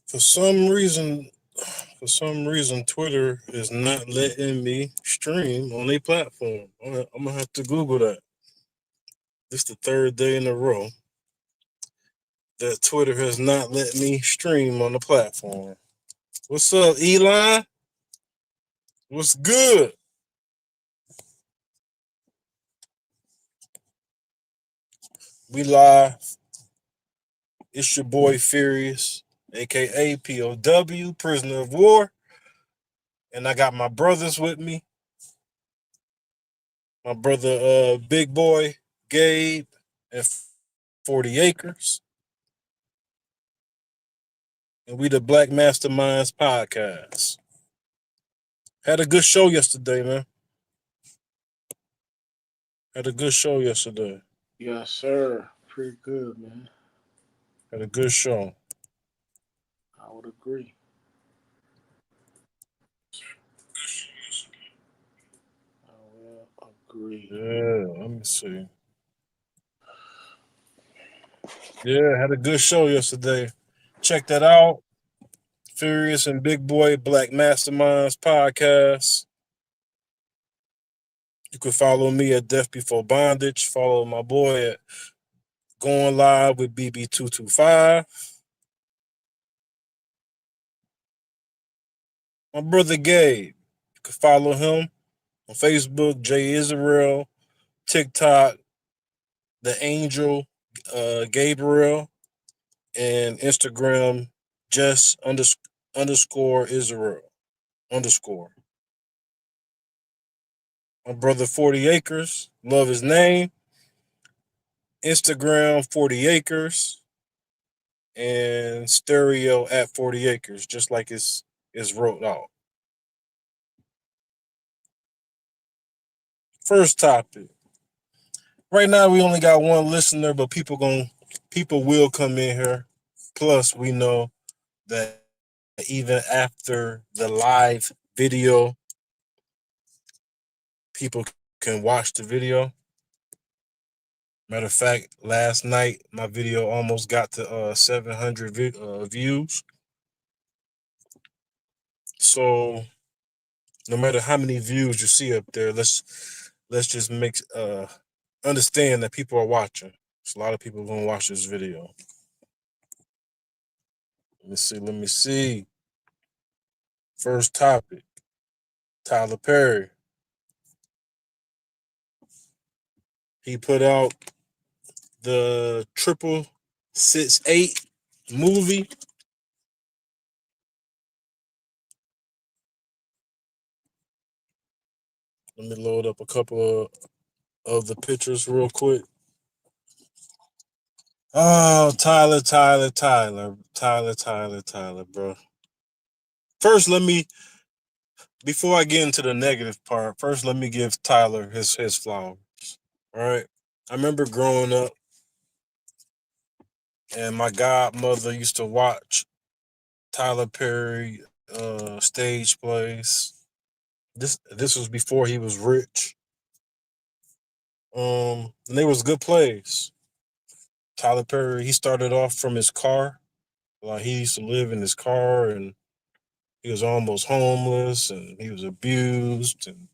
For some reason, Twitter is not letting me stream on a platform. I'm gonna have to Google that. This the third day in a row that Twitter has not let me stream on the platform. What's up, Elon? What's good? We live. It's your boy Furious, aka POW, prisoner of war, and I got my brothers with me. My brother, Big Boy, Gabe, and 40 Acres, and we the Black Masterminds podcast. Had a good show yesterday, man. Had a good show yesterday. Yes, sir. Pretty good, man. Had a good show. I would agree. I will agree. Yeah, let me see. Yeah, had a good show yesterday. Check that out. Furious and Big Boy Black Masterminds podcast. You can follow me at Death Before Bondage. Follow my boy at Going Live with BB225. My brother Gabe. You can follow him on Facebook, J Israel, TikTok, The Angel, Gabriel, and Instagram, Jess underscore Israel underscore. My brother 40 Acres, love his name. Instagram 40 Acres and stereo at 40 Acres, just like it's wrote out. First topic. Right now we only got one listener, but people will come in here. Plus, we know that even after the live video, people can watch the video. Matter of fact, last night my video almost got to 700 views. So no matter how many views you see up there, let's just make understand that people are watching. There's a lot of people gonna watch this video. Let me see. Let me see. First topic: Tyler Perry. He put out the 666 movie. Let me load up a couple of the pictures real quick. Oh, Tyler, bro. First, before I get into the negative part, first let me give Tyler his flowers. All right. I remember growing up and my godmother used to watch Tyler Perry stage plays. This was before he was rich. And they was good plays. Tyler Perry, he started off from his car. Like he used to live in his car and he was almost homeless and he was abused. And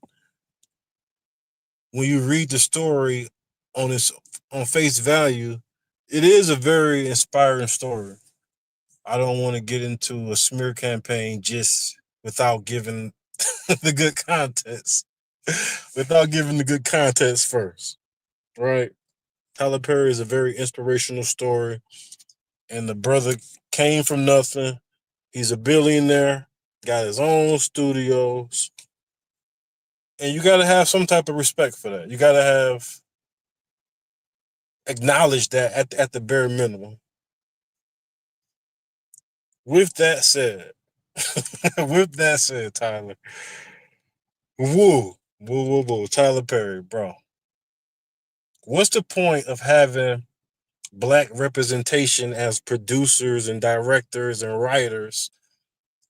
when you read the story on its on face value, it is a very inspiring story. I don't want to get into a smear campaign just without giving the good context. Without giving the good context first. Right? Tyler Perry is a very inspirational story. And the brother came from nothing. He's a billionaire, got his own studios. And you gotta have some type of respect for that. You gotta have acknowledge that at the bare minimum. With that said, Tyler, woo, Tyler Perry, bro. What's the point of having black representation as producers and directors and writers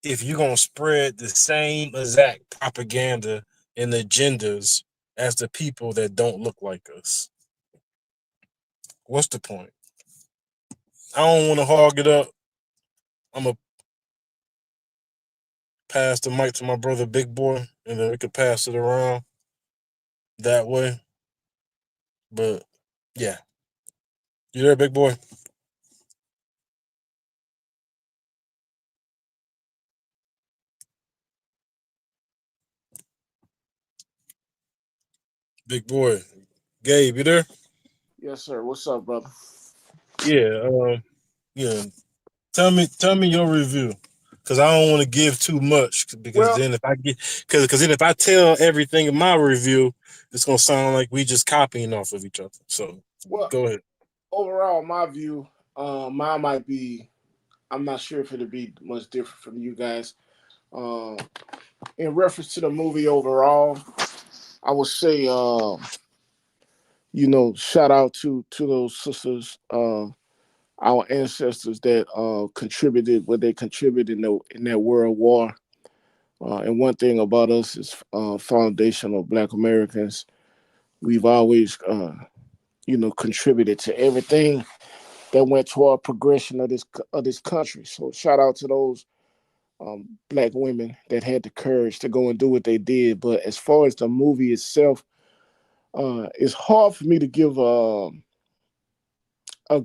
if you're gonna spread the same exact propaganda and agendas as the people that don't look like us? What's the point? I don't want to hog it up. pass the mic to my brother Big Boy, and then we could pass it around that way. But yeah, you there, Big Boy? Big Boy, Gabe, you there? Yes, sir. What's up, brother? Yeah. Yeah. Tell me your review, because I don't want to give too much. Because Well, then if I get, because then if I tell everything in my review, it's gonna sound like we just copying off of each other. So well, go ahead. overall, my view, mine might be. I'm not sure if it'll be much different from you guys. Um, in reference to the movie overall, I would say, shout out to those sisters, our ancestors that contributed what they contributed in that World War. And one thing about us is foundational Black Americans. We've always, contributed to everything that went toward progression of this country. So shout out to those Black women that had the courage to go and do what they did. But as far as the movie itself, it's hard for me to give a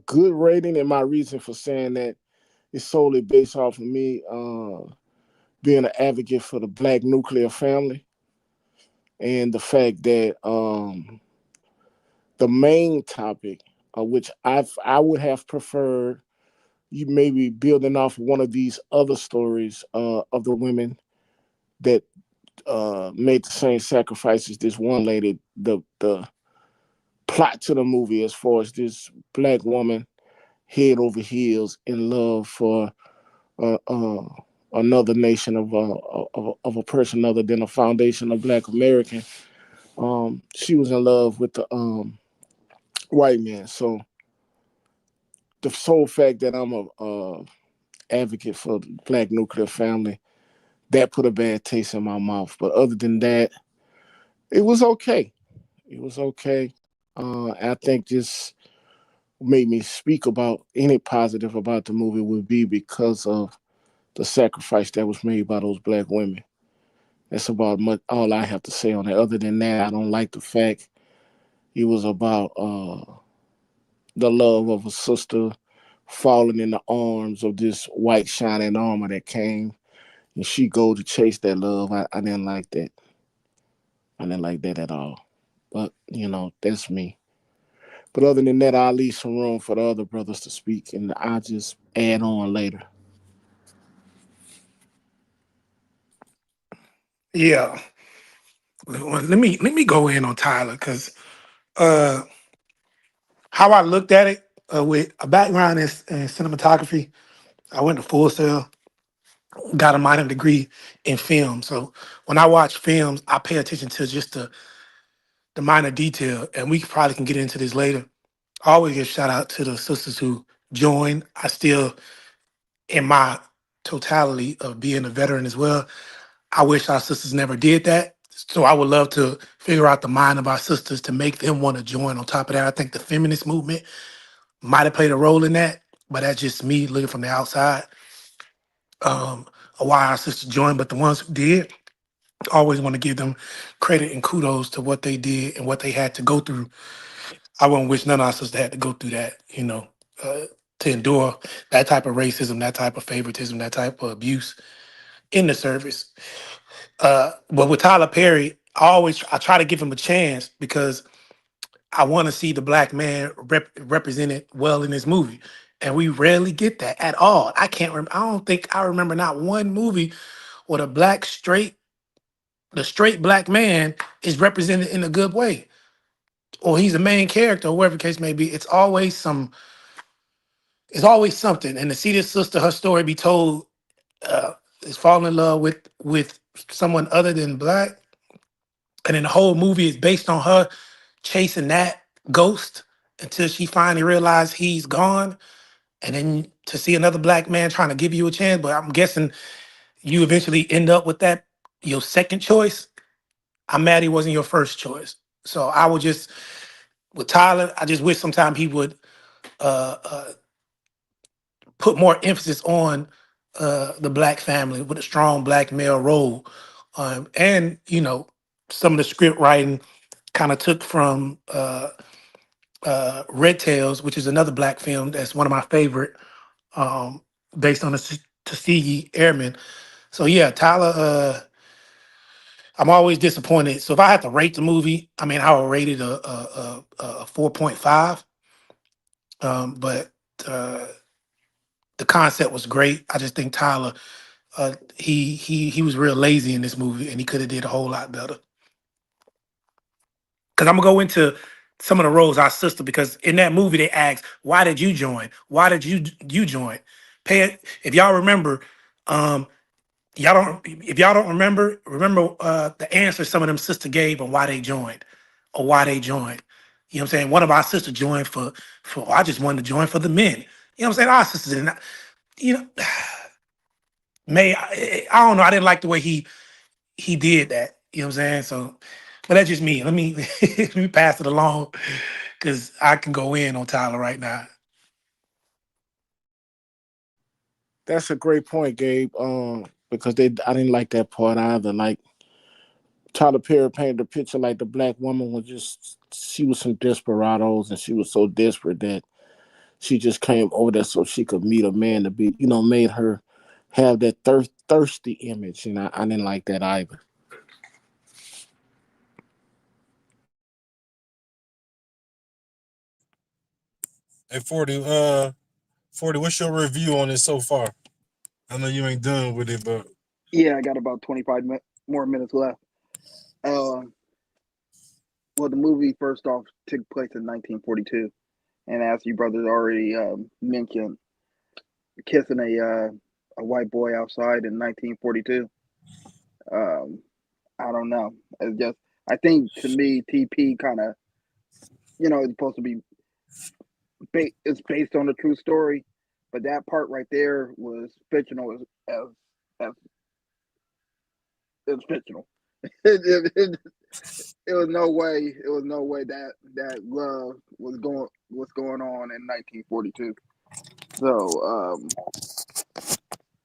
good rating, and my reason for saying that is solely based off of me being an advocate for the Black nuclear family and the fact that the main topic, which I would have preferred, you maybe building off one of these other stories of the women that made the same sacrifices. This one lady, the plot to the movie, as far as this Black woman head over heels in love for uh, uh, another nation of a person other than a foundation of Black American. She was in love with the white man. So the sole fact that I'm a advocate for the Black nuclear family, that put a bad taste in my mouth. But other than that, it was okay. It was okay. I think just made me speak about any positive about the movie would be because of the sacrifice that was made by those Black women. That's about all I have to say on it. Other than that, I don't like the fact it was about the love of a sister falling in the arms of this white shining armor that came, and she go to chase that love. I didn't like that. I didn't like that at all. But that's me. But other than that, I'll leave some room for the other brothers to speak, and I'll just add on later. Yeah, well, let me go in on Tyler because uh, how I looked at it with a background in cinematography, I went to Full Sail, got a minor degree in film. So when I watch films, I pay attention to just the minor detail, and we probably can get into this later. I always give shout out to the sisters who joined. I still, in my totality of being a veteran as well, I wish our sisters never did that. So I would love to figure out the mind of our sisters to make them want to join. On top of that, I think the feminist movement might have played a role in that, but that's just me looking from the outside. Of why our sisters joined, but the ones who did, I always want to give them credit and kudos to what they did and what they had to go through. I wouldn't wish none of our sisters had to go through that, to endure that type of racism, that type of favoritism, that type of abuse in the service. But with Tyler Perry, I try to give him a chance because I want to see the Black man represented well in this movie, and we rarely get that at all. I can't remember. I don't think I remember not one movie where the straight Black man is represented in a good way, or he's a main character, or whatever the case may be. It's always something. And to see this sister, her story be told, uh, is falling in love with someone other than Black, and then the whole movie is based on her chasing that ghost until she finally realized he's gone. And then to see another Black man trying to give you a chance, but I'm guessing you eventually end up with that your second choice. I'm mad he wasn't your first choice. So I would just with Tyler, I just wish sometime he would uh, uh, put more emphasis on the black family with a strong black male role, and some of the script writing kind of took from Red Tails, which is another black film that's one of my favorite, um, based on the Tuskegee Airmen. So yeah, Tyler. I'm always disappointed. So if I had to rate the movie, I mean, I would rate it a 4.5. But uh, the concept was great. I just think Tyler, he was real lazy in this movie, and he could have did a whole lot better. Because I'm gonna go into some of the roles our sister, because in that movie they asked, "Why did you join? Why did you join?" Pay it if y'all remember. Y'all don't If y'all don't remember the answer some of them sister gave on why they joined or why they joined. You know what I'm saying? One of our sisters joined for I just wanted to join for the men. You know what I'm saying? Our sisters did not, you know, I don't know. I didn't like the way he did that. You know what I'm saying? So, but that's just me. Let me let me pass it along because I can go in on Tyler right now. That's a great point, Gabe. Because I didn't like that part either. Like Tyler Perry painted the picture like the black woman was just she was some desperados, and she was so desperate that she just came over there so she could meet a man to be, made her have that thirsty image, and I didn't like that either. Hey, 40, what's your review on it so far? I know you ain't done with it, but Yeah, I got about 25 more minutes left. Uh, well, the movie first off took place in 1942, and as you brothers already mentioned, kissing a white boy outside in 1942. Um, I don't know. It's just I think to me, TP kind of it's supposed to be it's based on a true story, but that part right there was fictional as it's fictional. It was no way. It was no way that love was going on in 1942. So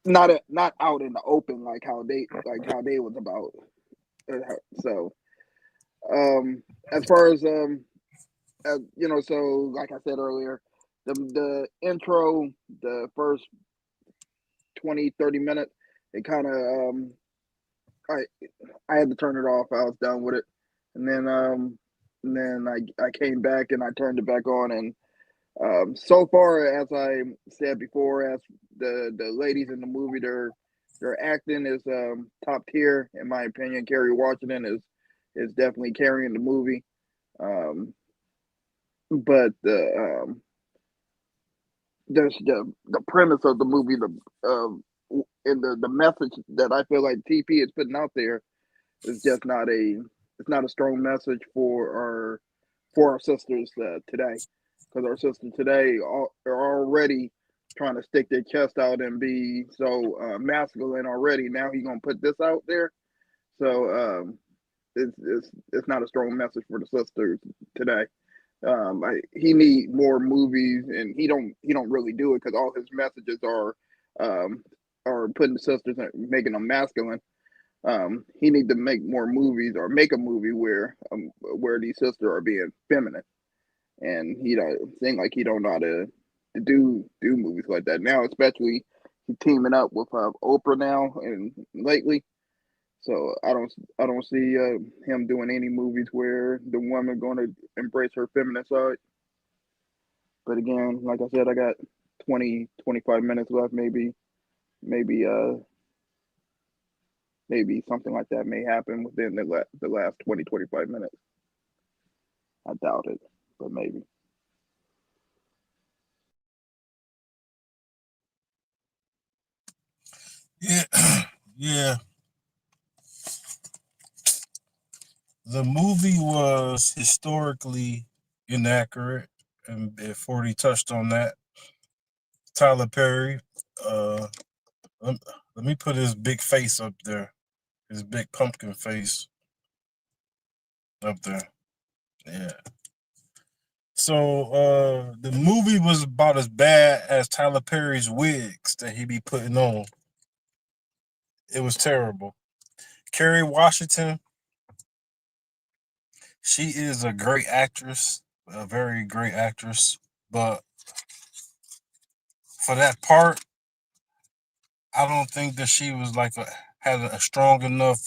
not out in the open like how they was about. So as far so like I said earlier, the intro, the first 20-30 minutes, it kind of I I had to turn it off. I was done with it, and then I came back and I turned it back on, and so far as I said before, as the ladies in the movie, their acting is top tier in my opinion. Kerry Washington is definitely carrying the movie, um, but the premise of the movie, and the message that I feel like TP is putting out there is just not a strong message for our sisters today, because our sisters today are already trying to stick their chest out and be so masculine already. Now he's gonna put this out there, so it's not a strong message for the sisters today. He need more movies, and he don't really do it because all his messages um, are putting the sisters and making them masculine. He need to make more movies or make a movie where these sisters are being feminine, and he don't seem like he don't know how to do movies like that now, especially he teaming up with Oprah now and lately. So I don't see him doing any movies where the woman going to embrace her feminine side. But again, like I said, I got 20-25 minutes left. Maybe maybe something like that may happen within the last 20-25 minutes. I doubt it, but maybe. yeah, yeah. The movie was historically inaccurate, and if 40 touched on that. Tyler Perry, uh, let, let me put his big face up there, his big pumpkin face up there. Yeah. So the movie was about as bad as Tyler Perry's wigs that he be putting on. It was terrible. Kerry Washington, she is a great actress, a very great actress. But for that part, I don't think that she was like had a strong enough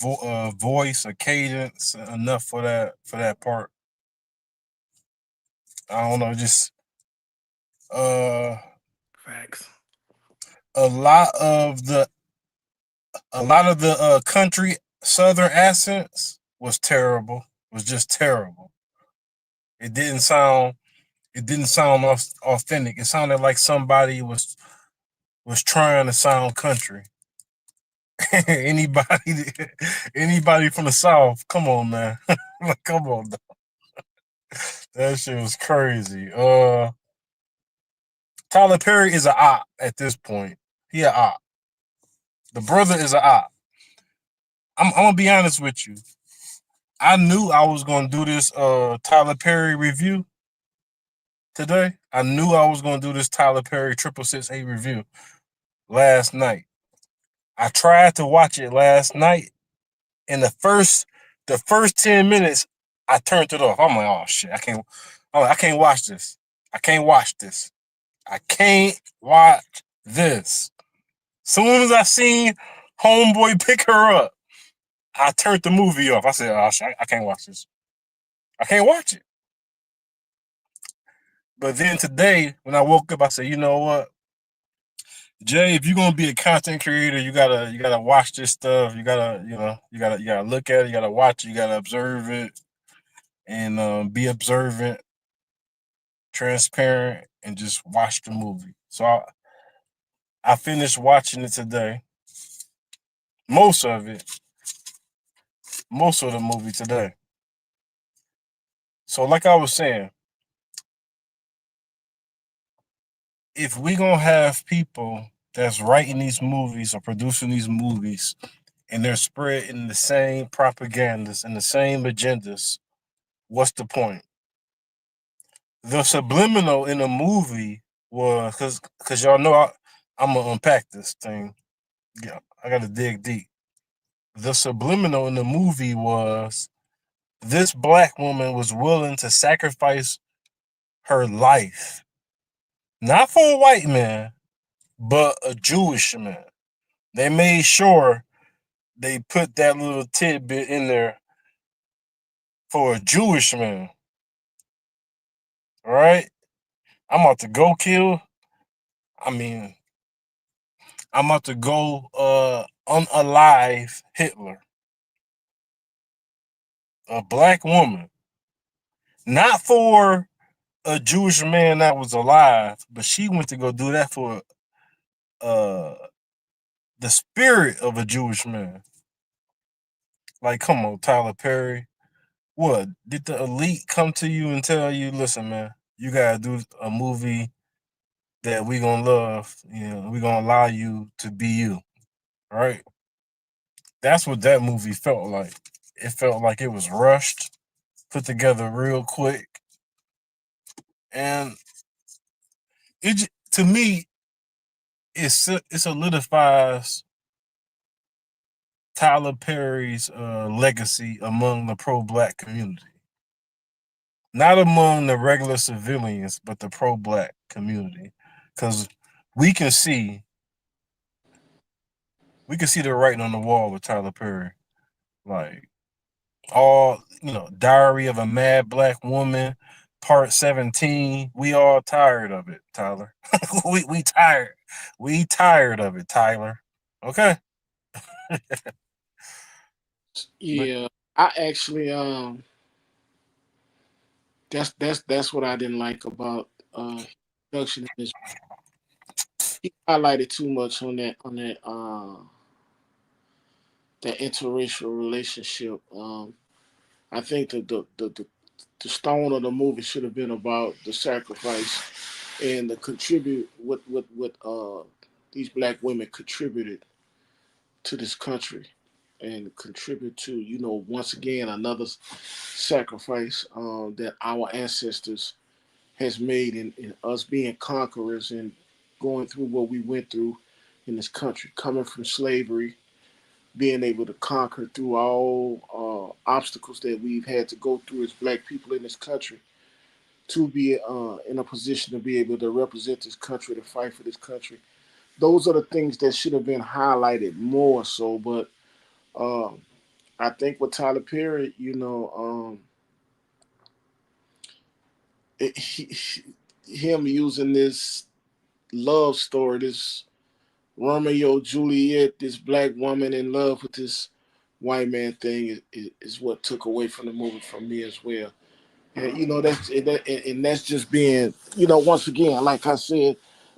voice, a cadence enough for that part. I don't know, just uh, Facts. a lot of the country southern accents was terrible. Was just terrible. It didn't sound authentic. It sounded like somebody was trying to sound country. anybody anybody from the south, come on, man. Like, come on. That shit was crazy. Tyler Perry is a op at this point. He a op. The brother is a op. I'm gonna be honest with you. I knew I was gonna do this Tyler Perry review today. I knew I was gonna do this Tyler Perry 666 review last night. I tried to watch it last night. In the first 10 minutes, I turned it off. I'm like, oh shit, I can't watch this. I can't watch this. I can't watch this. Soon as I seen Homeboy pick her up, I turned the movie off. I said, oh shit, I can't watch this. I can't watch it. But then today, when I woke up, I said, you know what? Jay, if you're gonna be a content creator, you gotta watch this stuff. You gotta look at it. You gotta watch it. You gotta observe it, and be observant, transparent, and just watch the movie. So I finished watching it today. Most of it, most of the movie today. So, like I was saying, if we gonna have people that's writing these movies or producing these movies, and they're spreading the same propagandas and the same agendas, what's the point? The subliminal in the movie was because y'all know I'm gonna unpack this thing. Yeah, I gotta dig deep. The subliminal in the movie was this black woman was willing to sacrifice her life, not for a white man, but a Jewish man. They made sure they put that little tidbit in there for a Jewish man. All right, I'm about to go kill. I mean, I'm about to go unalive Hitler, a black woman, not for a Jewish man that was alive, but she went to go do that for uh the spirit of a Jewish man. Like, come on, Tyler Perry. What did the elite come to you and tell you? Listen, man, you gotta do a movie that we gonna love. You know, we gonna allow you to be you. Right? That's what that movie felt like. It felt like it was rushed, put together real quick, and to me it solidifies Tyler Perry's legacy among the pro-black community, not among the regular civilians, but the pro-black community, because we can see the writing on the wall with Tyler Perry, like all Diary of a Mad Black Woman, Part 17. We all tired of it, Tyler. we tired. We tired of it, Tyler. Okay. But Yeah, I actually that's what I didn't like about production in this. He highlighted too much on that interracial relationship. I think the stone of the movie should have been about the sacrifice and the contribute what these black women contributed to this country and contribute to once again another sacrifice that our ancestors has made in us being conquerors and going through what we went through in this country, coming from slavery, being able to conquer through all obstacles that we've had to go through as black people in this country to be in a position to be able to represent this country, to fight for this country. Those are the things that should have been highlighted more so. But um, I think with Tyler Perry, it, him using this love story, this Romeo Juliet, this black woman in love with this white man thing is what took away from the movie from me as well. And that's just being, once again, like I said,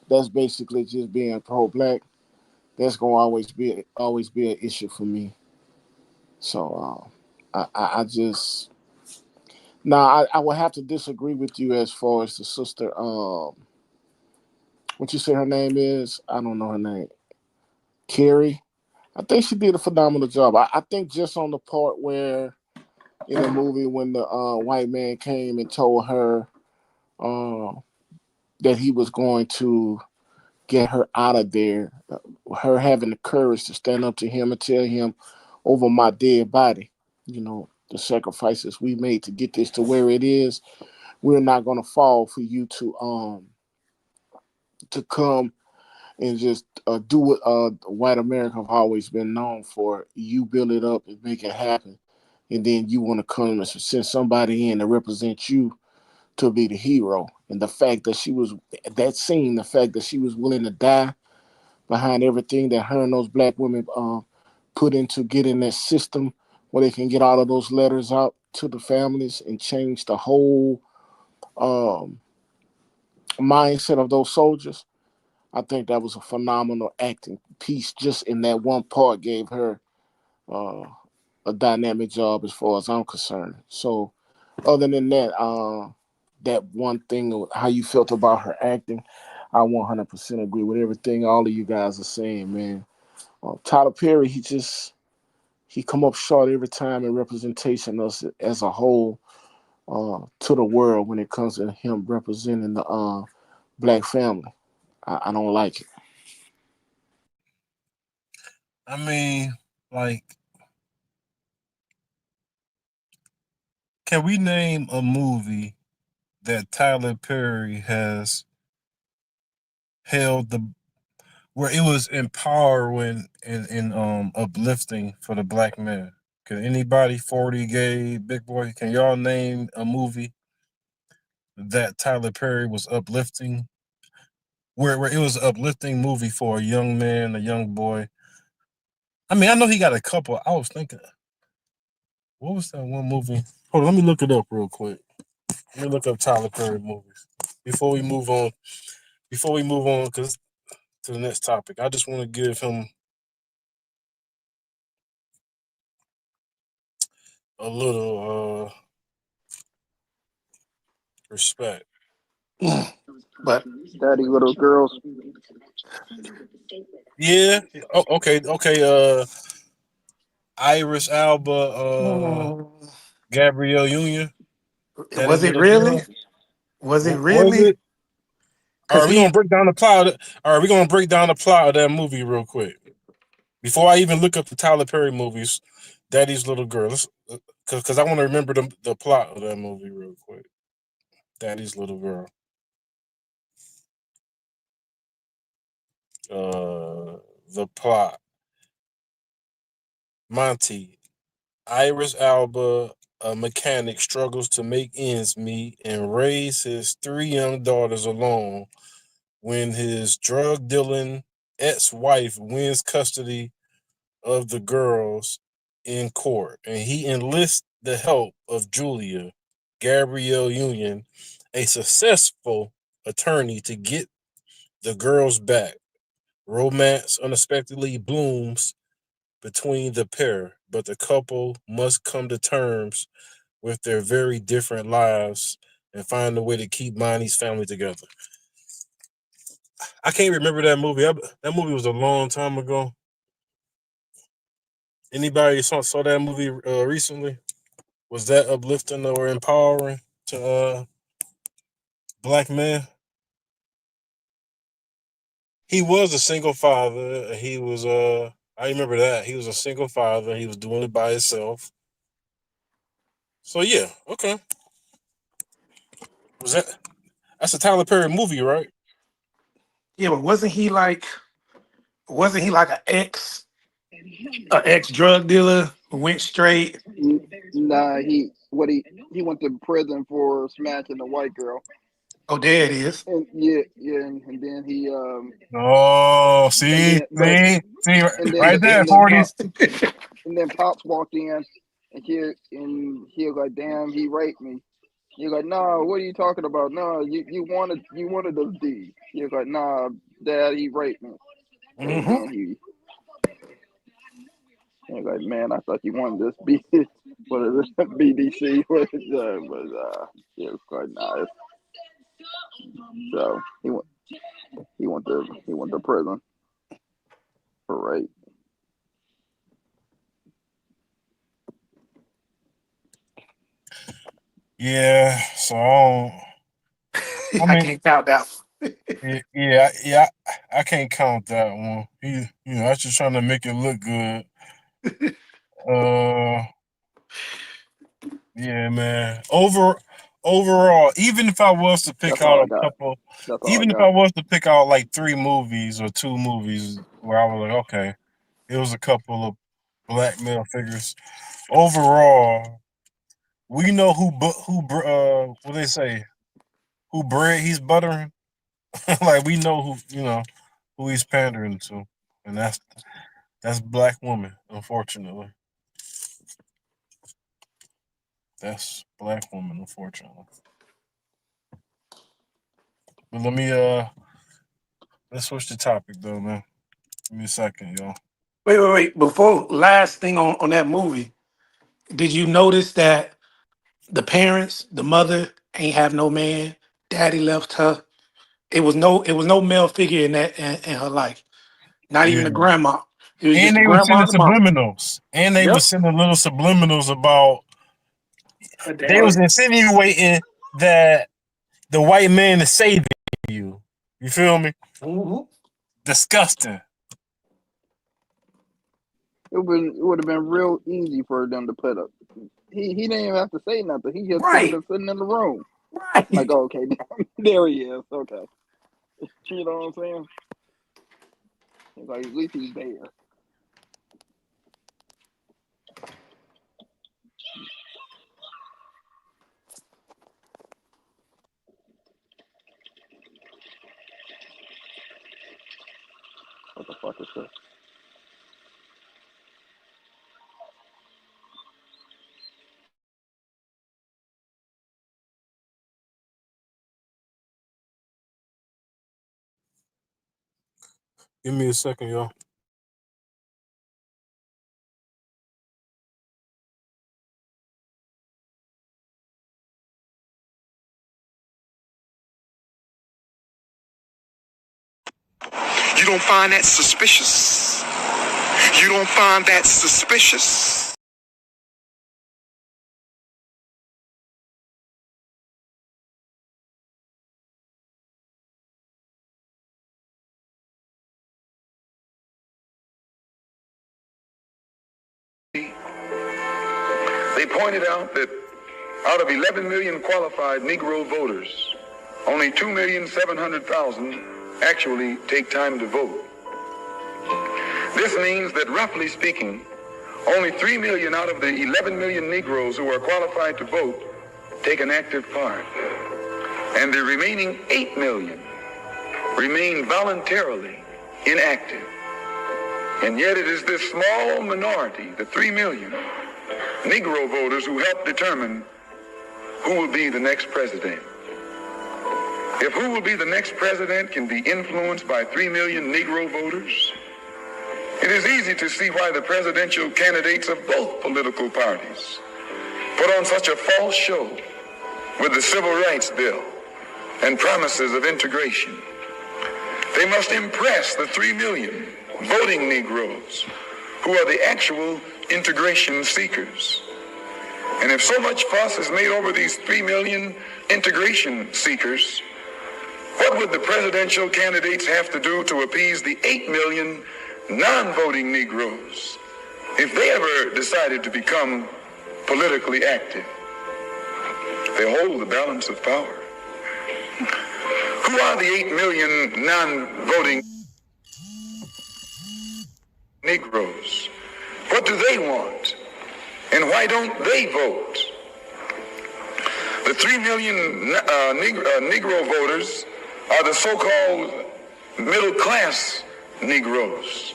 that's basically just being pro black. That's gonna always be an issue for me. So I just now I would have to disagree with you as far as the sister. What you say her name is? I don't know her name. Carrie. I think she did a phenomenal job. I think just on the part where in the movie when the white man came and told her uh, that he was going to get her out of there, her having the courage to stand up to him and tell him, over my dead body, the sacrifices we made to get this to where it is, we're not going to fall for you to come and just do what white America have always been known for. You build it up and make it happen, and then you want to come and send somebody in to represent you to be the hero. And the fact that she was that scene, the fact that she was willing to die behind everything that her and those black women put into getting that system where they can get all of those letters out to the families and change the whole um, mindset of those soldiers. I think that was a phenomenal acting piece. Just in that one part, gave her uh, a dynamic job as far as I'm concerned. So, other than that, that one thing, how you felt about her acting, I 100% agree with everything all of you guys are saying, man. Tyler Perry, he come up short every time in representation us as a whole to the world when it comes to him representing the black family. I don't like it. I mean, like, can we name a movie that Tyler Perry has held the where it was empowering and uplifting for the black man? Can anybody, 40 gay, big boy, can y'all name a movie that Tyler Perry was uplifting? Where it was an uplifting movie for a young man, a young boy. I mean, I know he got a couple. I was thinking, what was that one movie? Hold on, let me look it up real quick. Let me look up Tyler Perry movies before we move on. Before we move on, because to the next topic, I just want to give him a little respect. But Daddy Little Girls. Yeah. Oh, okay. Okay. Iris Alba, mm, Gabrielle Union, Daddy's was it little really? girl. Was it Was really? it? All Because right, we're gonna break down the plot. All right, we're gonna break down the plot of that movie real quick before I even look up the Tyler Perry movies. Daddy's little girl. Because I want to remember the plot of that movie real quick. Daddy's little girl. The plot. Monty. Iris Alba, a mechanic, struggles to make ends meet and raise his three young daughters alone when his drug dealing ex wife wins custody of the girls in court, and he enlists the help of Julia, Gabrielle Union, a successful attorney, to get the girls back. Romance unexpectedly blooms between the pair, but the couple must come to terms with their very different lives and find a way to keep Monty's family together. I can't remember that movie. That movie was a long time ago. Anybody saw that movie recently? Was that uplifting or empowering to black men? He was a single father. He was I remember that. He was a single father. He was doing it by himself. So yeah, okay. Was that that's a Tyler Perry movie, right? Yeah, but wasn't he like an ex drug dealer who went straight? Nah, he went to prison for smashing a white girl, Oh, there it is. and yeah, and then he Oh, and see, then but see, and then right there, and then 40s. and then pops walked in, and he was like, damn, he raped me. You're like, nah, what are you talking about? No, you wanted those D. You're like, nah, dad, he raped me. And Hmm. then you're like, man, I thought you wanted this B, what is it, BDC? Yeah, it's quite nice. So he went to prison for rape. Yeah, so I I mean, can't count that. yeah, I can't count that one. I was just trying to make it look good. Uh, yeah, man. Overall, even if I was to pick That's all out I a got. couple, That's all I even if I got. was to pick out like 3 movies or 2 movies where I was like, okay, it was a couple of black male figures. Overall, we know what they say, who bread he's buttering. Like we know who he's pandering to, and that's black woman. Unfortunately, that's black woman. Unfortunately, but let's switch the topic though, man. Give me a second, y'all. Wait. Before last thing on that movie, did you notice that the parents, the mother ain't have no man, daddy left her. It was no male figure in in her life. Not even Yeah, the grandma. It was just and the they were grandma sending and the mom. subliminals, and they were Yep. sending little subliminals about. Her They was daddy. insinuating that the white man is saving you. You feel me? Mhm. Disgusting. It would have been real easy for them to put up. He didn't even have to say nothing. He just could have Right. been sitting in the room. Like, Right. oh, okay, there he is. Okay, you know what I'm saying? It's like at least he's there. What the fuck is this? Give me a second, y'all. You don't find that suspicious? You don't find that suspicious? They pointed out that out of 11 million qualified Negro voters, only 2,700,000 actually take time to vote. This means that, roughly speaking, only 3 million out of the 11 million Negroes who are qualified to vote take an active part. And the remaining 8 million remain voluntarily inactive. And yet it is this small minority, the 3 million Negro voters, who help determine who will be the next president. If who will be the next president can be influenced by 3 million Negro voters, it is easy to see why the presidential candidates of both political parties put on such a false show with the Civil Rights Bill and promises of integration. They must impress the 3 million voting Negroes who are the actual integration seekers. And if so much fuss is made over these 3 million integration seekers, what would the presidential candidates have to do to appease the 8 million non-voting Negroes, if they ever decided to become politically active, they hold the balance of power. Who are the 8 million non-voting Negroes? What do they want? And why don't they vote? The 3 million Negro voters are the so-called middle-class Negroes,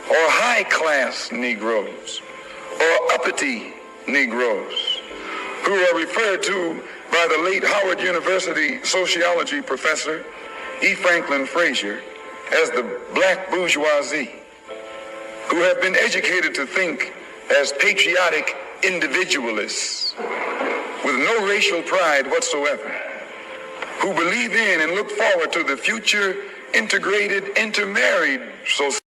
or high-class Negroes, or uppity Negroes, who are referred to by the late Howard University sociology professor E. Franklin Frazier as the black bourgeoisie, who have been educated to think as patriotic individualists with no racial pride whatsoever, who believe in and look forward to the future integrated, intermarried society.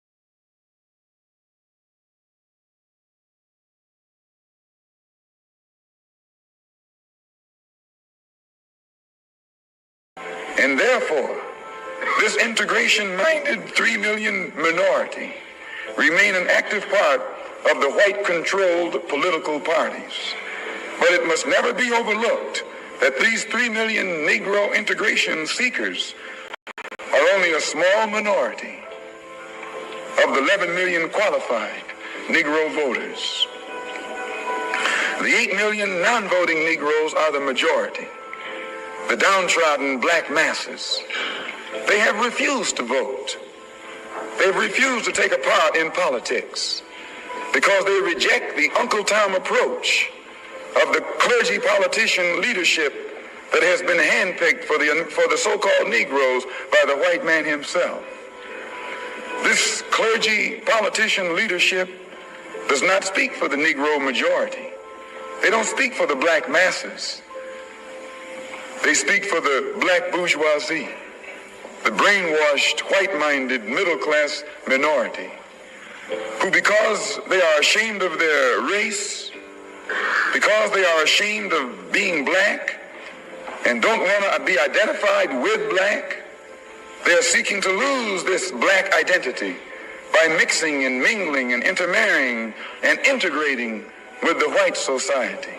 And therefore, this integration-minded 3 million minority remain an active part of the white-controlled political parties. But it must never be overlooked that these 3 million Negro integration seekers are only a small minority of the 11 million qualified Negro voters. The 8 million non-voting Negroes are the majority, the downtrodden black masses. They have refused to vote. They've refused to take a part in politics because they reject the Uncle Tom approach of the clergy politician leadership that has been handpicked for the so-called Negroes by the white man himself. This clergy politician leadership does not speak for the Negro majority. They don't speak for the black masses. They speak for the black bourgeoisie, the brainwashed, white-minded, middle-class minority, who, because they are ashamed of their race, because they are ashamed of being black and don't want to be identified with black, they are seeking to lose this black identity by mixing and mingling and intermarrying and integrating with the white society.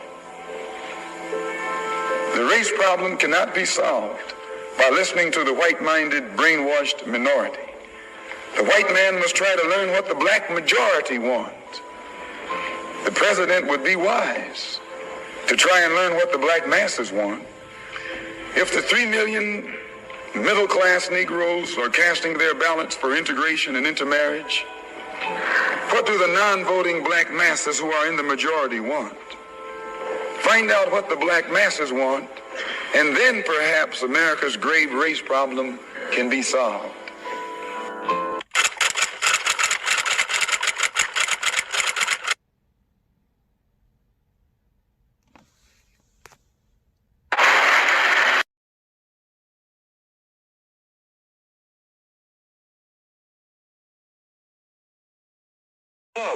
The race problem cannot be solved by listening to the white-minded, brainwashed minority. The white man must try to learn what the black majority want. The president would be wise to try and learn what the black masses want. If the 3 million middle-class Negroes are casting their ballots for integration and intermarriage, what do the non-voting black masses who are in the majority want? Find out what the black masses want, and then perhaps America's grave race problem can be solved.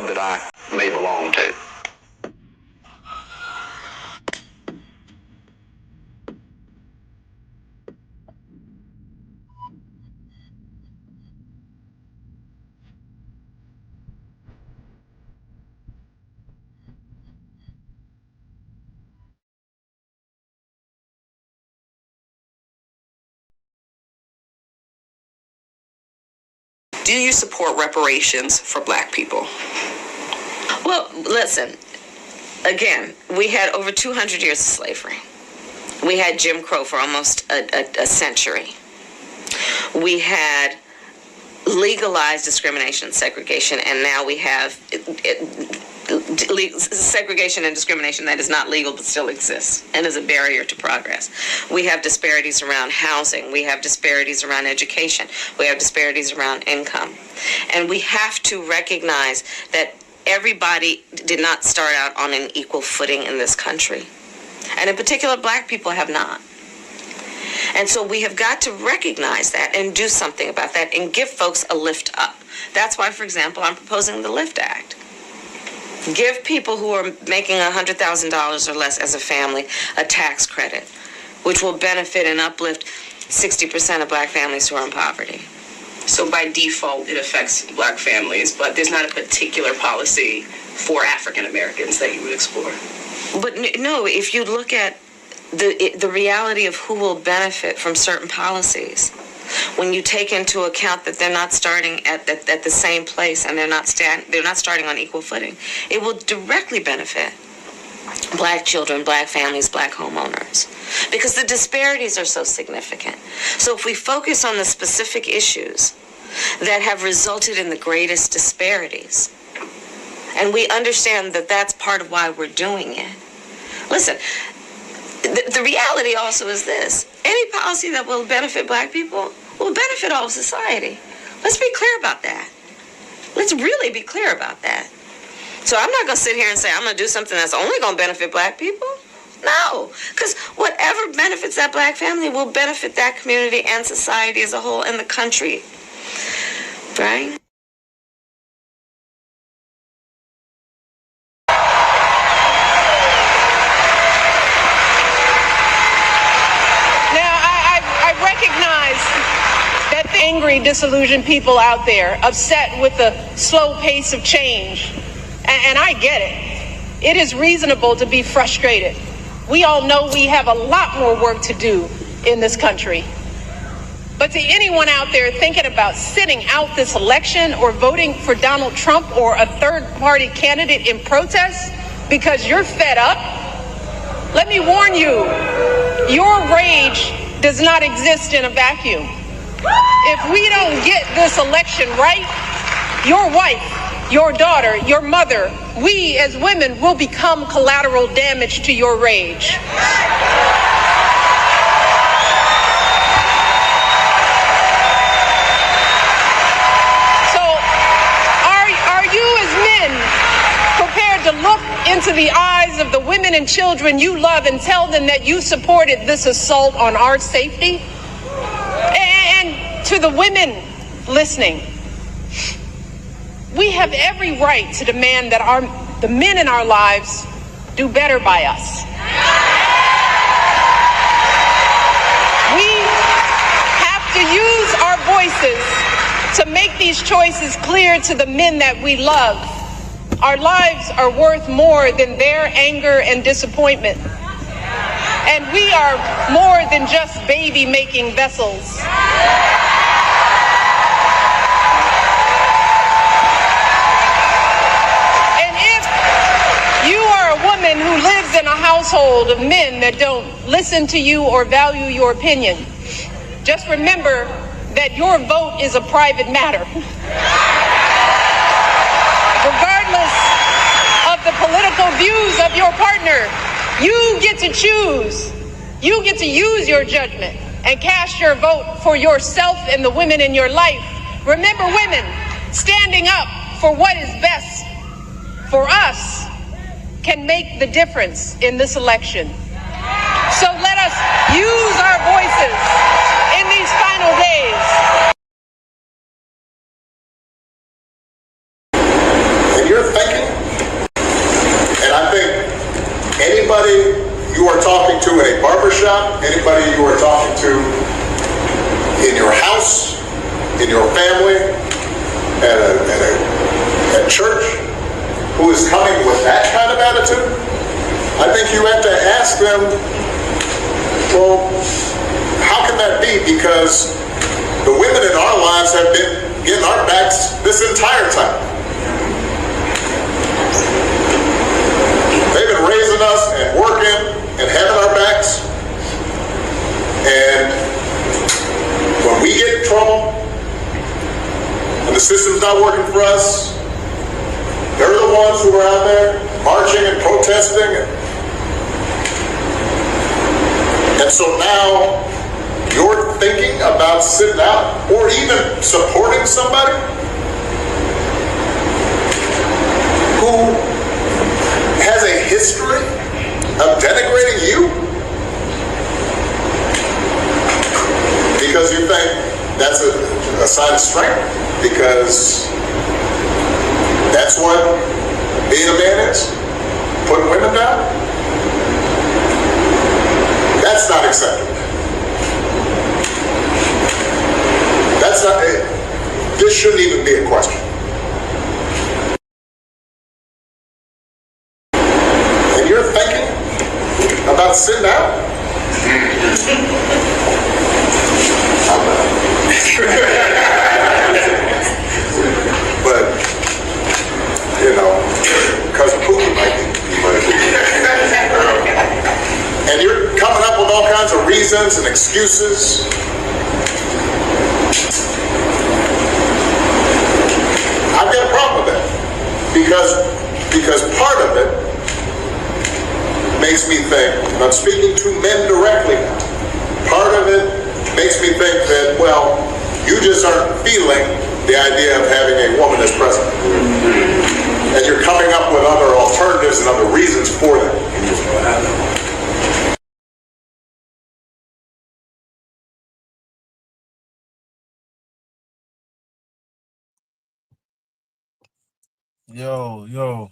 That I may belong to. Do you support reparations for black people? Well, listen, again, we had over 200 years of slavery. We had Jim Crow for almost a century. We had legalized discrimination and segregation, and now we have segregation and discrimination that is not legal but still exists and is a barrier to progress. We have disparities around housing. We have disparities around education. We have disparities around income. And we have to recognize that everybody did not start out on an equal footing in this country. And in particular, black people have not. And so we have got to recognize that and do something about that and give folks a lift up. That's why, for example, I'm proposing the LIFT Act. Give people who are making $100,000 or less as a family a tax credit, which will benefit and uplift 60% of black families who are in poverty. So by default, it affects Black families, but there's not a particular policy for African Americans that you would explore. But no, if you look at the reality of who will benefit from certain policies, when you take into account that they're not starting at the same place and they're not starting on equal footing, it will directly benefit Black children, Black families, Black homeowners, because the disparities are so significant. So if we focus on the specific issues that have resulted in the greatest disparities, and we understand that that's part of why we're doing it. Listen, the reality also is this: any policy that will benefit Black people will benefit all of society. Let's be clear about that. Let's really be clear about that. So I'm not going to sit here and say I'm going to do something that's only going to benefit Black people. No, because whatever benefits that Black family will benefit that community and society as a whole and the country. Right? Angry, disillusioned people out there, upset with the slow pace of change. And I get it. It is reasonable to be frustrated. We all know we have a lot more work to do in this country. But to anyone out there thinking about sitting out this election or voting for Donald Trump or a third-party candidate in protest because you're fed up, let me warn you, your rage does not exist in a vacuum. If we don't get this election right, your wife, your daughter, your mother, we as women will become collateral damage to your rage. So, are you as men prepared to look into the eyes of the women and children you love and tell them that you supported this assault on our safety? And to the women listening, we have every right to demand that the men in our lives do better by us. We have to use our voices to make these choices clear to the men that we love. Our lives are worth more than their anger and disappointment. And we are more than just baby-making vessels. And if you are a woman who lives in a household of men that don't listen to you or value your opinion, just remember that your vote is a private matter. Regardless of the political views of your partner, you get to choose. You get to use your judgment and cast your vote for yourself and the women in your life. Remember, women, standing up for what is best for us can make the difference in this election. So let us use our voices in these final days. And you're thinking, and I think anybody you are talking to in a barbershop, anybody you are talking to in your house, in your family, at church, who is coming with that kind of attitude, I think you have to ask them, well, how can that be? Because the women in our lives have been getting our backs this entire time. They've been raising us and working and having our backs. And when we get in trouble and the system's not working for us, they're the ones who are out there marching and protesting. And so now you're thinking about sitting out or even supporting somebody who has a history of denigrating you because you think that's a sign of strength, because that's what being a man is, putting women down. That's not acceptable. That's not it. shouldn't even be a question. And you're thinking about sitting out? But, you know, Cousin Pookie might be. And you're coming up with all kinds of reasons and excuses. I've got a problem with that. Because part of it makes me think, and I'm speaking to men directly now, part of it makes me think that, well, you just aren't feeling the idea of having a woman as president. And you're coming up with other alternatives and other reasons for that. Yo.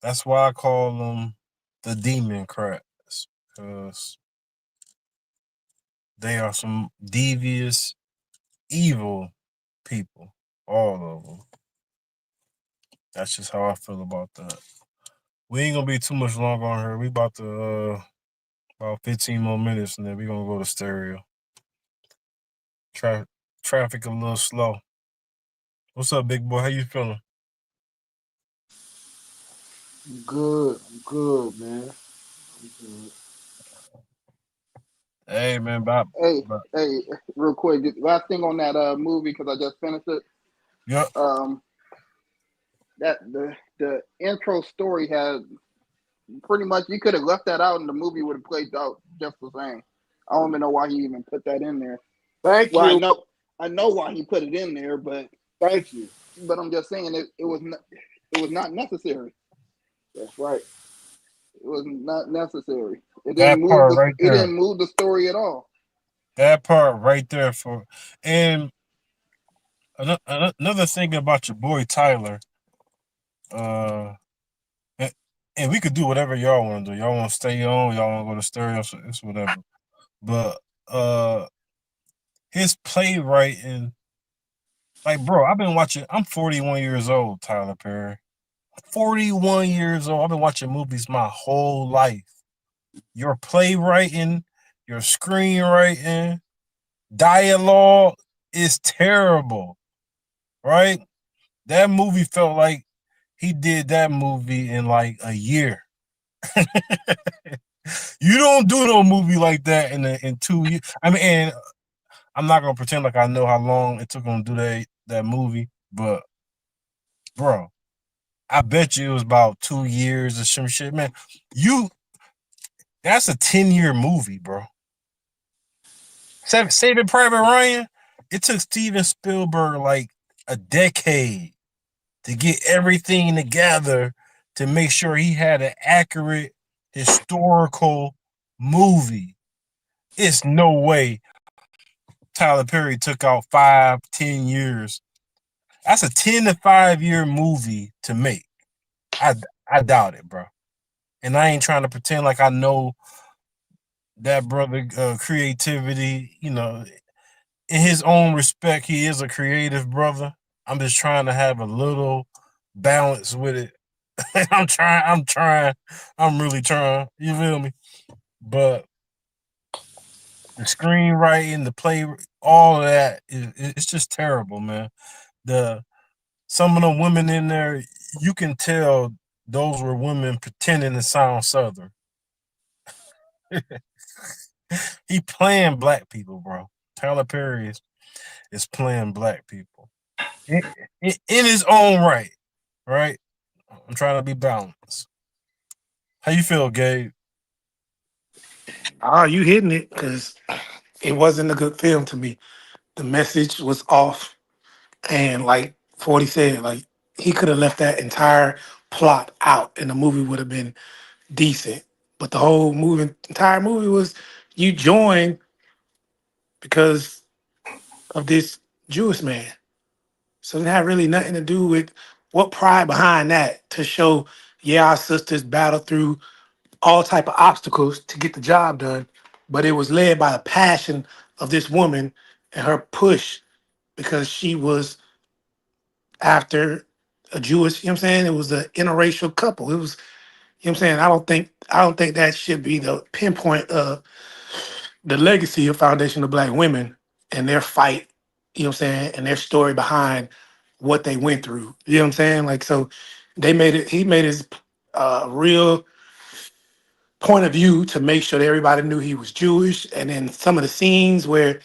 That's why I call them the demon crats, because they are some devious, evil people, all of them. That's just how I feel about that. We ain't gonna be too much longer on here. We about to about 15 more minutes, and then we gonna go to stereo. Traffic a little slow. What's up, big boy? How you feeling? I'm good, man. I'm good. Hey, man, Hey, real quick, last thing on that movie, because I just finished it. Yep. That the intro story had pretty much, you could have left that out and the movie would have played out just the same. I don't even know why he even put that in there. Thank you. I know why he put it in there, but thank you. But I'm just saying it was not necessary. That's right. It was not necessary. It That didn't part move right it there. didn't move the story at all. That part right there and another thing about your boy Tyler, and we could do whatever y'all want to do. Y'all want to stay on, y'all want to go to stereo, so it's whatever. But his playwriting, like, bro, I'm 41 years old, Tyler Perry. 41 years old. I've been watching movies my whole life. Your playwriting, your screenwriting, dialogue is terrible, right? That movie felt like he did that movie in like a year. You don't do no movie like that in 2 years. I mean, and I'm not gonna pretend like I know how long it took him to do that movie, but bro, I bet you it was about 2 years or some shit, man. That's a 10-year movie, bro. Saving Private Ryan, it took Steven Spielberg like a decade to get everything together to make sure he had an accurate historical movie. It's no way Tyler Perry took out 5-10 years. That's a 10 to 5 year movie to make. I doubt it, bro. And I ain't trying to pretend like I know that brother creativity. You know, in his own respect, he is a creative brother. I'm just trying to have a little balance with it. I'm really trying. You feel me? But the screenwriting, the play, all of that, it's just terrible, man. Some of the women in there, you can tell those were women pretending to sound Southern. He playing black people, bro. Tyler Perry is playing black people in his own right. I'm trying to be balanced. How you feel, Gabe? Oh, you hitting it, because it wasn't a good film to me. The message was off, and like 40 said, like, he could have left that entire plot out, and the movie would have been decent. But the whole entire movie was, you joined because of this Jewish man. So it had really nothing to do with what pride behind that, to show, yeah, our sisters battle through all type of obstacles to get the job done, but it was led by the passion of this woman and her push because she was after a Jewish, you know what I'm saying? It was an interracial couple. It was, you know what I'm saying? I don't think that should be the pinpoint of the legacy of Foundation of Black Women and their fight, you know what I'm saying, and their story behind what they went through. You know what I'm saying? Like, so they made it, he made his real point of view to make sure that everybody knew he was Jewish. And then some of the scenes where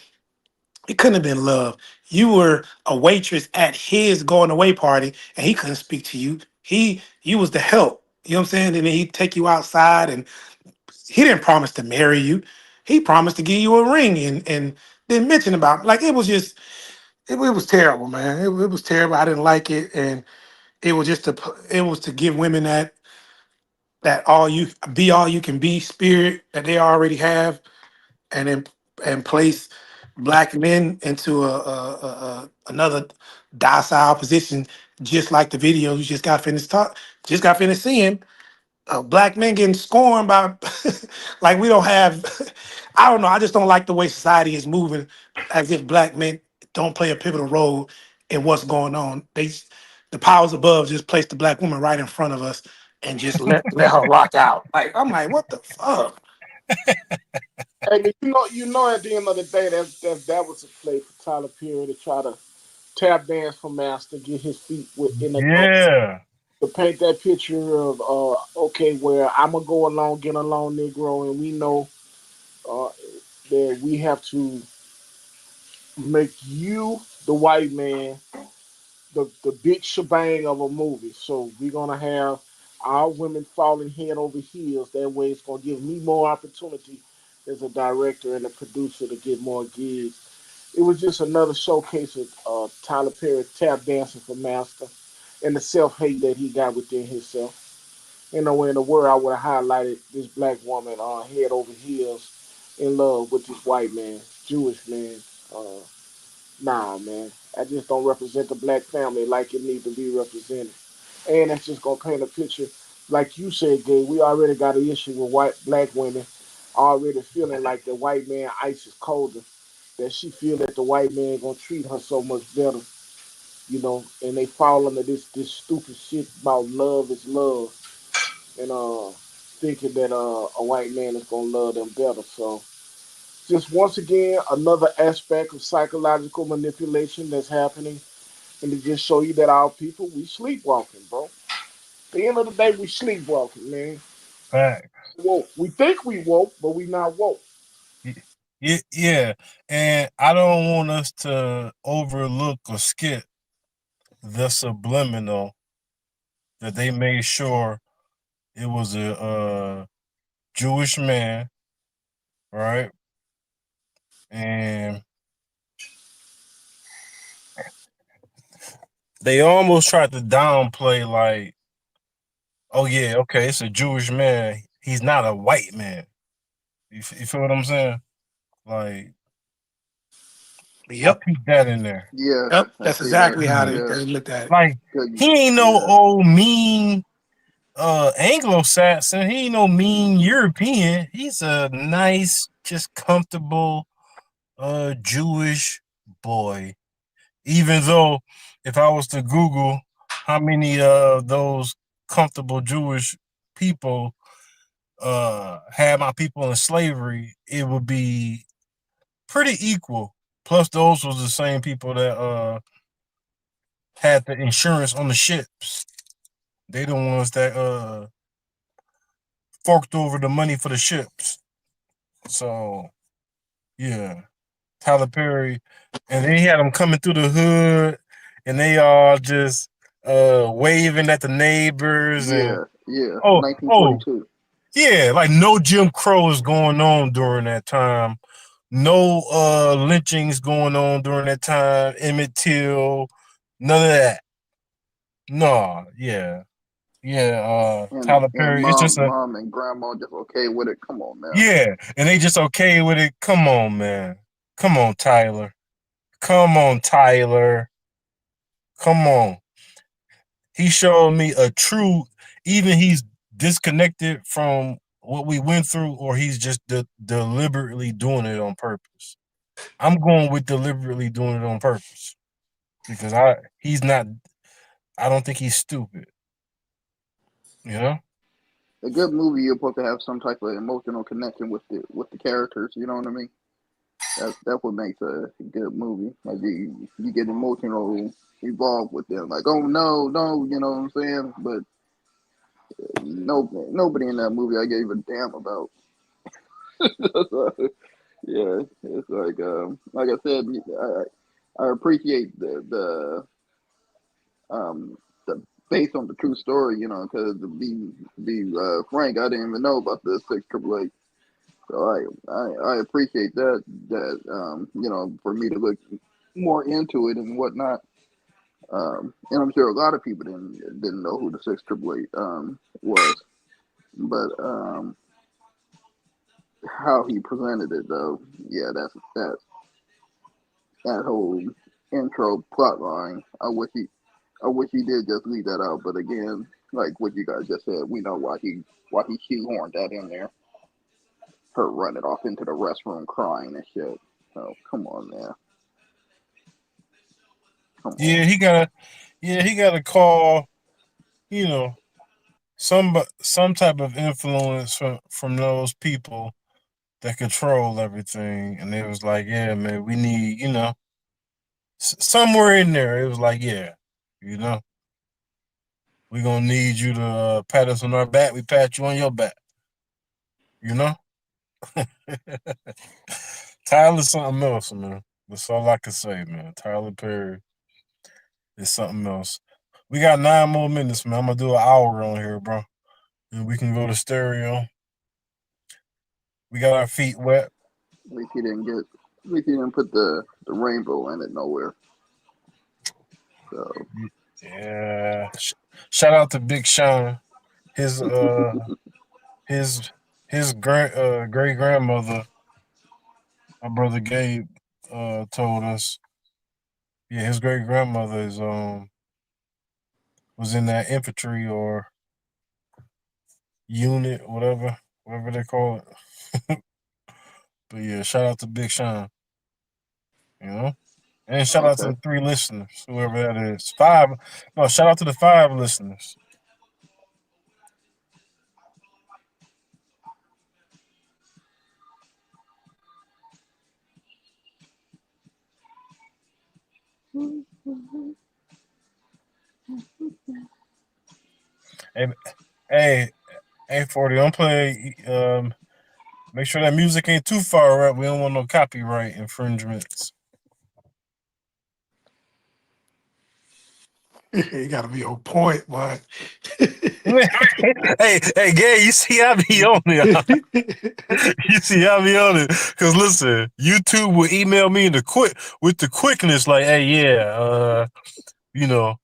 it couldn't have been love. You were a waitress at his going away party and he couldn't speak to you. You was the help. You know what I'm saying? And then he'd take you outside and he didn't promise to marry you. He promised to give you a ring and didn't mention about like it was just it was terrible, man. It was terrible. I didn't like it, and it was just it was to give women that all you can be spirit that they already have, and then and place black men into another docile position, just like the video you just got finished seeing. Black men getting scorned by like we don't have I don't know, I just don't like the way society is moving as if black men don't play a pivotal role in what's going on. The powers above just placed the black woman right in front of us and just let her rock out. Like I'm like, what the fuck? Hey, at the end of the day, that was a play for Tyler Perry to try to tap dance for Master, get his feet in the door, Yeah. to paint that picture of okay, where I'm gonna go along, get along, Negro, and we know uh, that we have to make you the white man the big shebang of a movie. So we're gonna have our women falling head over heels. That way, it's gonna give me more opportunity as a director and a producer to get more gigs. It was just another showcase of Tyler Perry tap dancing for Master and the self hate that he got within himself. You know, in the world, I would have highlighted this black woman head over heels in love with this white man, Jewish man. Uh, Nah, man. I just don't represent the black family like it needs to be represented. And that's just gonna paint a picture, like you said, Gay. We already got an issue with white black women already feeling like the white man ice is colder. That she feel that the white man gonna treat her so much better, and they fall under this stupid shit about love is love, and thinking that a white man is gonna love them better. So just once again, another aspect of psychological manipulation that's happening, and to just show you that our people, we sleepwalking, bro. At the end of the day, we sleepwalking, man. Fact. Woke. We think we woke, but we not woke. Yeah, yeah. And I don't want us to overlook or skip the subliminal that they made sure it was a Jewish man, right? And they almost tried to downplay, like, oh yeah, okay, it's a Jewish man. He's not a white man. You feel what I'm saying? Like, I Yep. peeked that in there. Yeah, Yep. I That's see that. exactly how Yeah. they Yeah, looked at it. Like, good. he ain't no Yeah, old mean Anglo-Saxon. He ain't no mean European. He's a nice, just comfortable Jewish boy. Even though if I was to Google how many of those comfortable Jewish people had my people in slavery, it would be pretty equal. Plus those was the same people that had the insurance on the ships. They the ones that forked over the money for the ships. So yeah, Tyler Perry, and then he had them coming through the hood, and they all just waving at the neighbors, and yeah, yeah. oh, oh, 1942. yeah, like no Jim Crow is going on during that time. No lynchings going on during that time. Emmett Till, none of that. No, yeah, yeah. Tyler And Perry. It's just a mom and grandma just okay with it. Come on now. yeah, and they just okay with it. Come on, man. Come on, Tyler. Come on, Tyler. Come on. He showed me a true, even he's disconnected from what we went through, or he's just deliberately doing it on purpose. I'm going with deliberately doing it on purpose because he's not. I don't think he's stupid. You know. A good movie, you're supposed to have some type of emotional connection with the characters. You know what I mean? That's what makes a good movie. Like you get emotional involved with them. Like, oh no, no, you know what I'm saying? But nobody in that movie I gave a damn about. So, yeah, it's like I said, I appreciate the based on the true story, you know, because to be frank, I didn't even know about the 688. So I appreciate that you know, for me to look more into it and whatnot. And I'm sure a lot of people didn't know who the 688 was, but how he presented it though, yeah, that whole intro plot line. I wish he did just leave that out. But again, like what you guys just said, we know why he shoehorned that in there. Her running off into the restroom crying and shit. So come on, man. Come Yeah, on. he got to call. You know, some type of influence from those people that control everything, and it was like, yeah, man, we need, somewhere in there, it was like, yeah, you know, we gonna need you to pat us on our back. We pat you on your back, you know. Tyler's something else, man. That's all I can say, man. Tyler Perry is something else. We got 9 more minutes, man. I'm gonna do an hour on here, bro, and we can go to stereo. We got our feet wet. At least he didn't get. At least he didn't put the rainbow in it nowhere. So Yeah. Shout out to Big Sean. His his great grandmother, my brother Gabe, told us. Yeah, his great grandmother is was in that infantry or unit, whatever they call it. But yeah, shout out to Big Sean. You know, and shout out to okay. the 3 listeners, whoever that is. 5. No, shout out to the 5 listeners. Hey, hey, hey, 40. Don't play. Make sure that music ain't too far up. We don't want no copyright infringements. You gotta be on point, boy. Hey, Gay, you see I be on it. You see I be on it. Cause listen, YouTube will email me with the quickness, like, hey, yeah, you know,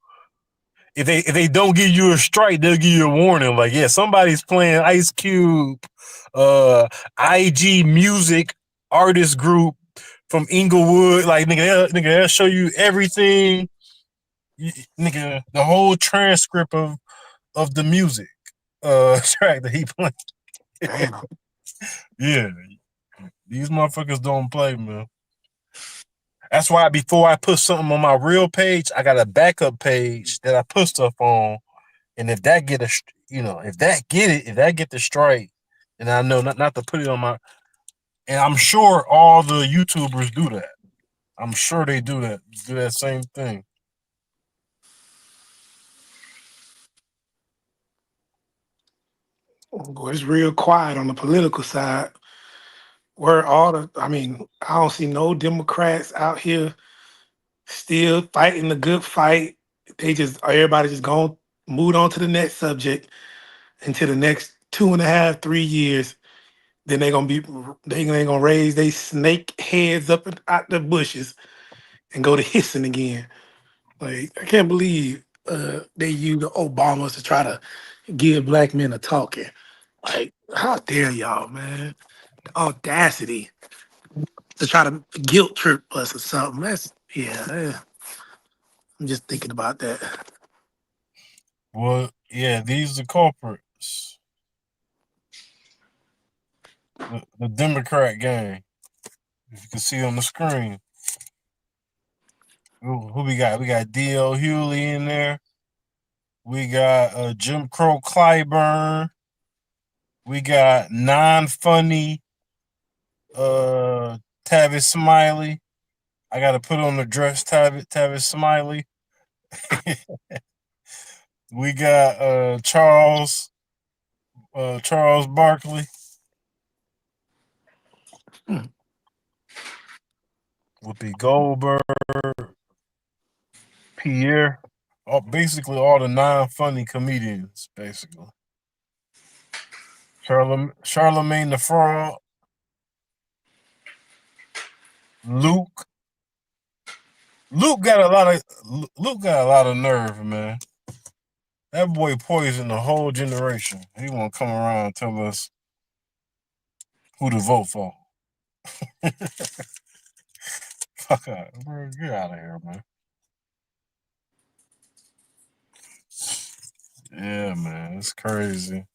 if they don't give you a strike, they'll give you a warning. Like, yeah, somebody's playing Ice Cube, IG Music artist group from Inglewood. Like, they'll show you everything, nigga, the whole transcript of the music track that he played. Damn. Yeah, these motherfuckers don't play, man. That's why before I put something on my real page, I got a backup page that I put stuff on. And if that get if that get the strike, then I know not to put it on my. And I'm sure all the YouTubers do that. I'm sure they do that same thing. Boy, it's real quiet on the political side. Where I mean, I don't see no Democrats out here still fighting the good fight. Everybody just going move on to the next subject until the next 2.5, 3 years. Then they gonna raise they snake heads up out the bushes and go to hissing again. Like I can't believe they use the Obamas to try to give black men a talking. Like how dare y'all, man? The audacity to try to guilt trip us or something. I'm just thinking about that. Well, yeah, these are culprits. The Democrat gang. If you can see on the screen. Who we got? We got D.L. Hewley in there. We got Jim Crow Clyburn. We got non-funny Tavis Smiley. I got to put on the dress Tavis Smiley. We got Charles Barkley. Whoopi Goldberg. Pierre. Basically all the non-funny comedians, basically. Charlemagne the Fraud. Luke got a lot of nerve, man. That boy poisoned the whole generation. He won't come around and tell us who to vote for. Fuck out, bro. Get out of here, man. Yeah, man. It's crazy.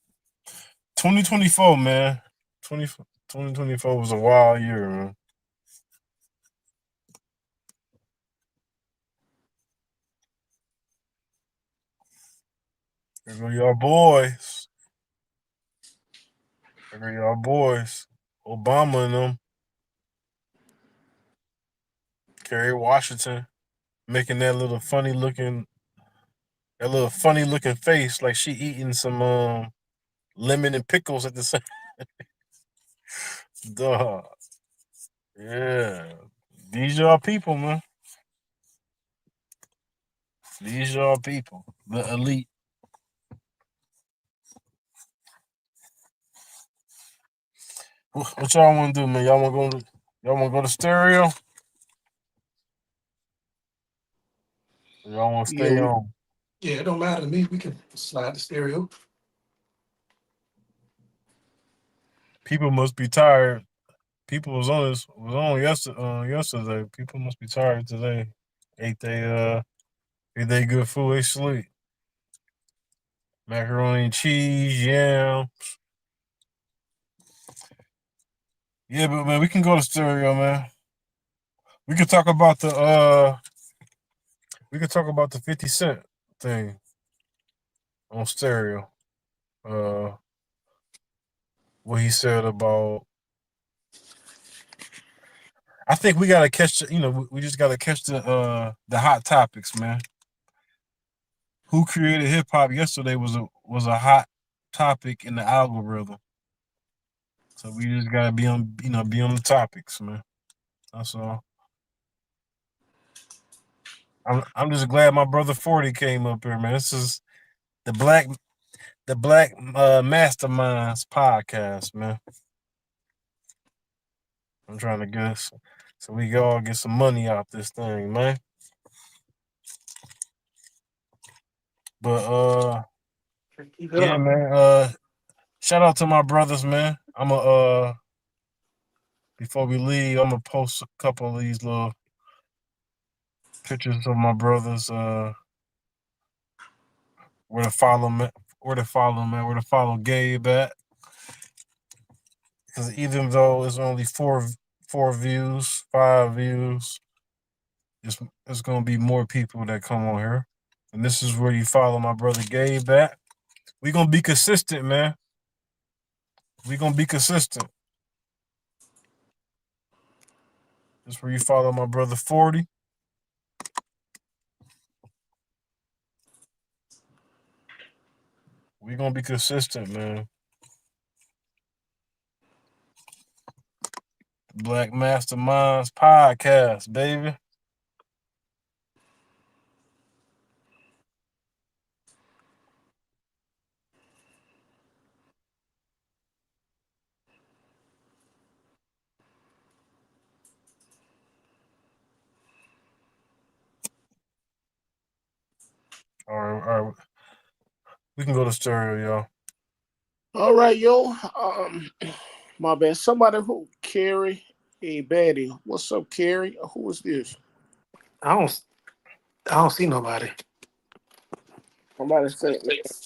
2024, man. 2024 was a wild year, man. Here go y'all boys. Obama and them. Kerry Washington making that little funny looking face like she eating some lemon and pickles at the same. Duh. Yeah. These y'all people, man. These y'all people. The elite. What y'all want to do, man? Y'all want to go to stereo? Or y'all want to stay on? Yeah, it don't matter to me. We can slide the stereo. People must be tired. People was on yesterday. People must be tired today. Ate they good food, they sleep. Macaroni and cheese, yam. Yeah, but man, we can go to stereo, man. We could talk about the 50 Cent thing on stereo. What he said about, I think we gotta catch we just gotta catch the hot topics, man. Who created hip hop yesterday was a hot topic in the algorithm. So we just gotta be on the topics, man. That's all. I'm just glad my brother 40 came up here, man. This is the Black Masterminds podcast, man. I'm trying to guess so we can all get some money out this thing, man. But yeah, man. Shout out to my brothers, man. Before we leave, I'm gonna post a couple of these little pictures of my brothers. Where to follow me, where to follow Gabe at. Because even though it's only four views, 5 views, it's gonna be more people that come on here. And this is where you follow my brother Gabe at. We gonna be consistent, man. We gonna be consistent. This is where you follow my brother 40. We gonna be consistent, man. Black Masterminds podcast, baby. All right. We can go to stereo, y'all. All right, yo. My bad. Somebody who Carrie a baddie. What's up, Carrie? Who is this? I don't see nobody. Somebody say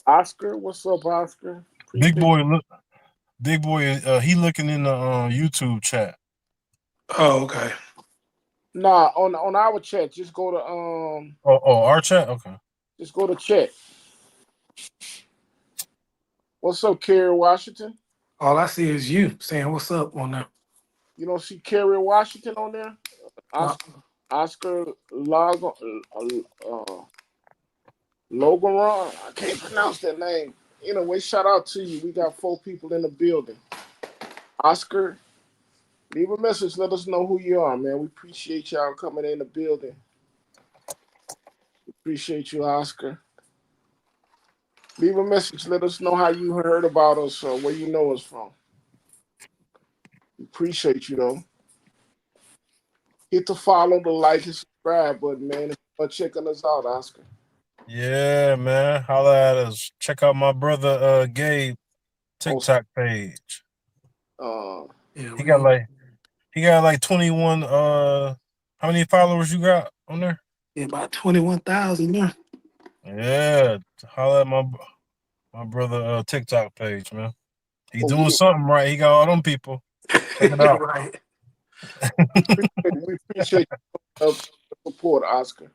Oscar. What's up, Oscar? Big boy, he looking in the YouTube chat. Oh, okay. Nah, on our chat, just go to our chat. Okay. just go to chat. What's up, Kerry Washington? All I see is you saying what's up on there. You don't see Kerry Washington on there? Uh, Oscar Logaron. I can't pronounce that name. Anyway, shout out to you. We got 4 people in the building. Oscar, leave a message. Let us know who you are, man. We appreciate y'all coming in the building. Appreciate you, Oscar. Leave a message. Let us know how you heard about us or where you know us from. Appreciate you, though. Hit the follow, the like, and subscribe button, man. If you're checking us out, Oscar. Yeah, man. Holla at us. Check out my brother Gabe TikTok page. yeah, he got like 21 how many followers you got on there? Yeah, about 21,000 there. Yeah. Holla at my brother TikTok page, man. He doing we something right. He got all them people. Check it out. Right. we appreciate your support, Oscar.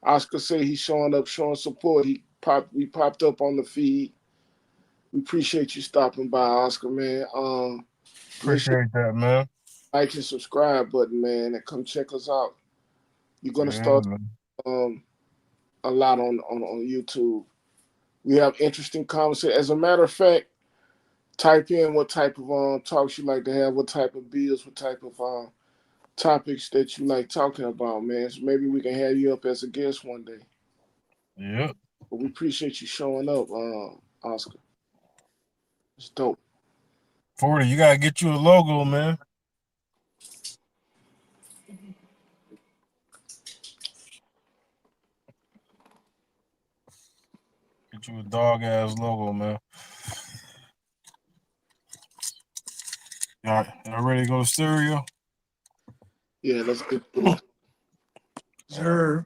Oscar said he's showing up, showing support. We popped up on the feed. We appreciate you stopping by, Oscar, man. Make sure Appreciate that, man. you like and subscribe button, man, and come check us out. You're gonna Yeah, start man. a lot on YouTube. We have interesting conversations. As a matter of fact, type in what type of talks you like to have, what type of bills, what type of topics that you like talking about, man. So maybe we can have you up as a guest one day. Yep. But we appreciate you showing up, Oscar. It's dope. 40, you gotta get you a logo, man. Get you a dog ass logo, man. Y'all ready to go to stereo? Yeah, let's get through. Sure.